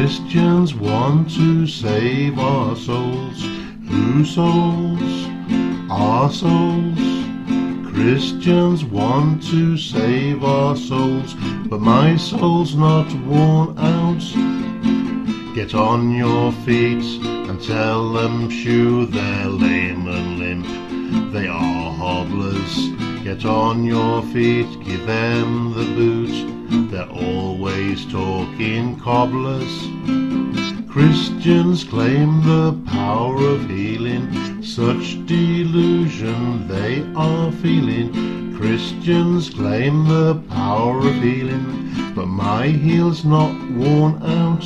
Christians want to save our souls. Whose souls? Our souls. Christians want to save our souls, but my soul's not worn out. Get on your feet and tell them shoo, they're lame and limp, they are hobblers. Get on your feet, give them the boot, they're always talking cobblers. Christians claim the power of healing, such delusion they are feeling. Christians claim the power of healing, but my heel's not worn out.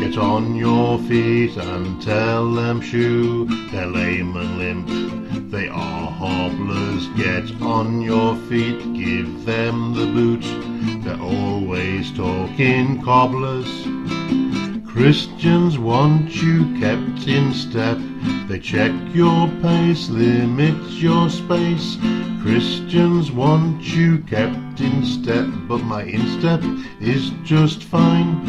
Get on your feet and tell them shoo, they're lame and limp, they are hobblers. Get on your feet, give them the boot, they're always talking cobblers. Christians want you kept in step, they check your pace, limit your space. Christians want you kept in step, but my instep is just fine.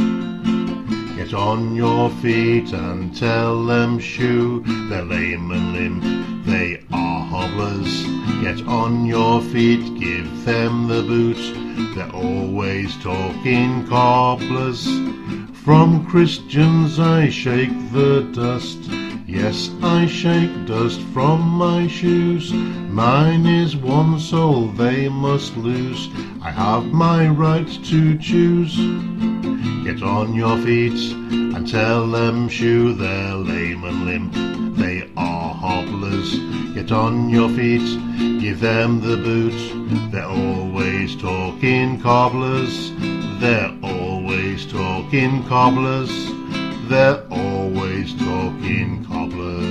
Get on your feet and tell them shoo, they're lame and limp, they are hobblers. Get on your feet, give them the boot, they're always talking cobblers. From Christians I shake the dust, yes, I shake dust from my shoes. Mine is one soul they must lose, I have my right to choose. Get on your feet and tell them shoo, they're lame and limp, they are hobblers. Get on your feet, give them the boot, they're always talking cobblers. They're always talking cobblers, they're always talking cobblers.